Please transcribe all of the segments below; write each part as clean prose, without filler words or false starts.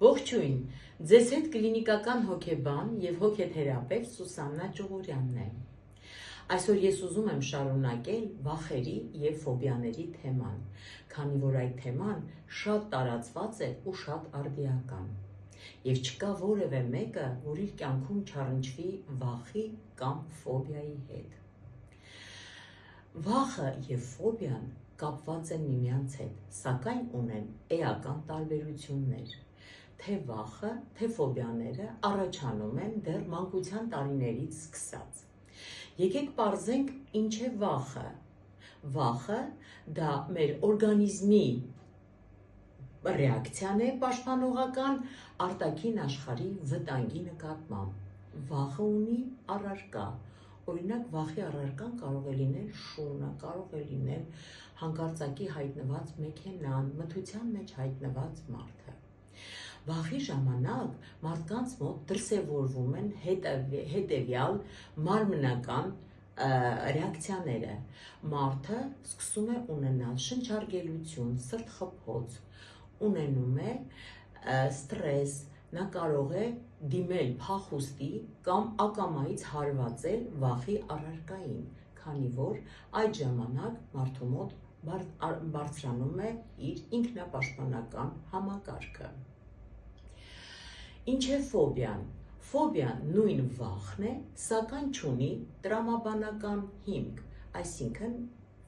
Ողջույն, ձեզ հետ կլինիկական հոգեբան և հոգեթերապևտ Սուսաննա Ճուղուրյանն է։ Այսօր ես ուզում եմ շարունակել վախերի և ֆոբիաների թեման, քանի որ այդ թեման շատ տարածված է ու շատ արդիական։ Եվ չկա որևէ մեկը, որ իր կյանքում չառնչվի վախի կամ ֆոբիայի հետ։ Վախը և ֆոբիան կապված են միմյանց հետ, սակայն ունեն էական տարբերություններ։ Թե վախը, թե ֆոբիաները առաջանում են դեռ մանկության տարիներից սկսած։ Եկեք պարզենք ինչ է վախը։ Վախը դա մեր օրգանիզմի ռեակցիան է պաշտպանողական արտաքին աշխարհի վտանգի նկատմամբ։ Վախը ունի առարկա։ Օրինակ, վախի առարկան կարող է լինել շունը, կարող է լինել հանկարծակի հայտնված մեքենան, մթության մեջ հայտնված մարդը։ Վախի ժամանակ մարդկանց մոտ դրսևորվում են հետևյալ մարմնական ռեակցիաները։ Մարդը սկսում է ունենալ շնչառկելություն, սրտխփոց, ունենում է ստրես, նա կարող է դիմել փախուստի կամ ակամայից հարվածել վախի առարկային, քանի որ այդ ժամանակ մարդու մոտ բարձրանում է իր ինքնապաշտպանական համակարգը։ Ինչ է ֆոբիան։ Ֆոբիան նույն վախն է, սակայն չունի տրամաբանական հիմք, այսինքն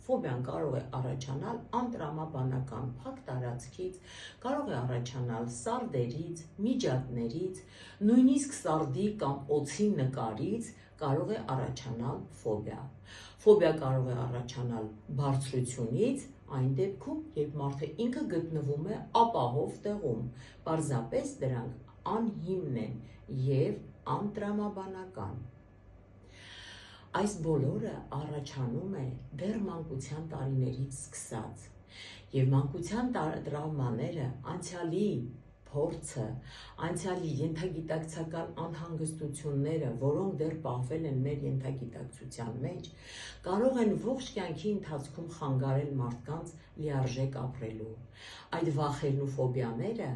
ֆոբիան կարող է առաջանալ անտրամաբանական փակ տարածքից, կարող է առաջանալ սարդերից, միջատներից, նույնիսկ սարդի կամ օձի նկարից կարող է առաջանալ ֆոբիա։ Ֆոբիա կարող է առաջանալ բարձրությունից, այն դեպքում, երբ մարդը ինքը գտնվում է ապահով տեղում, պարզապես դրանք անհիմն են և անտրամաբանական։ Այս բոլորը առաջանում է դեռ մանկության տարիներից սկսած, և մանկության տրավմաները, անցյալի փորձը, անցյալի ենթագիտակցական անհանգստությունները, որոնք դեռ պահվել են մեր ենթագիտակցության մեջ, կարող են ողջ կյանքի ընթացքում խանգարել մարդկանց լիարժեք ապրելու։ Այդ վախերն ու ֆոբիաները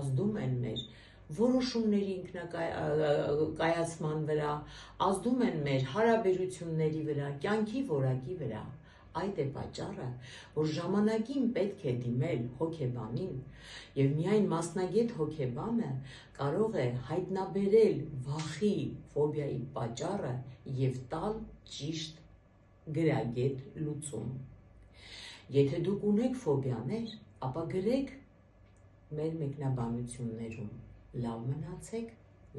ազդում են մեր որոշումների ինքնակայացման վրա, ազդում են մեր հարաբերությունների վրա, կյանքի որակի վրա։ Այդ է պատճառը, որ ժամանակին պետք է դիմել հոգեբանին, և միայն մասնագետ հոգեբանը կարող է հայտնաբերել վախի, ֆոբիայի պատճառը և տալ ճիշտ գրագետ լուծում։ Եթե դուք ունեք ֆոբիաներ, ապա գրեք մեր մեկնաբանություններում։ Լավ մնացեք,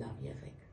լավ եղեք։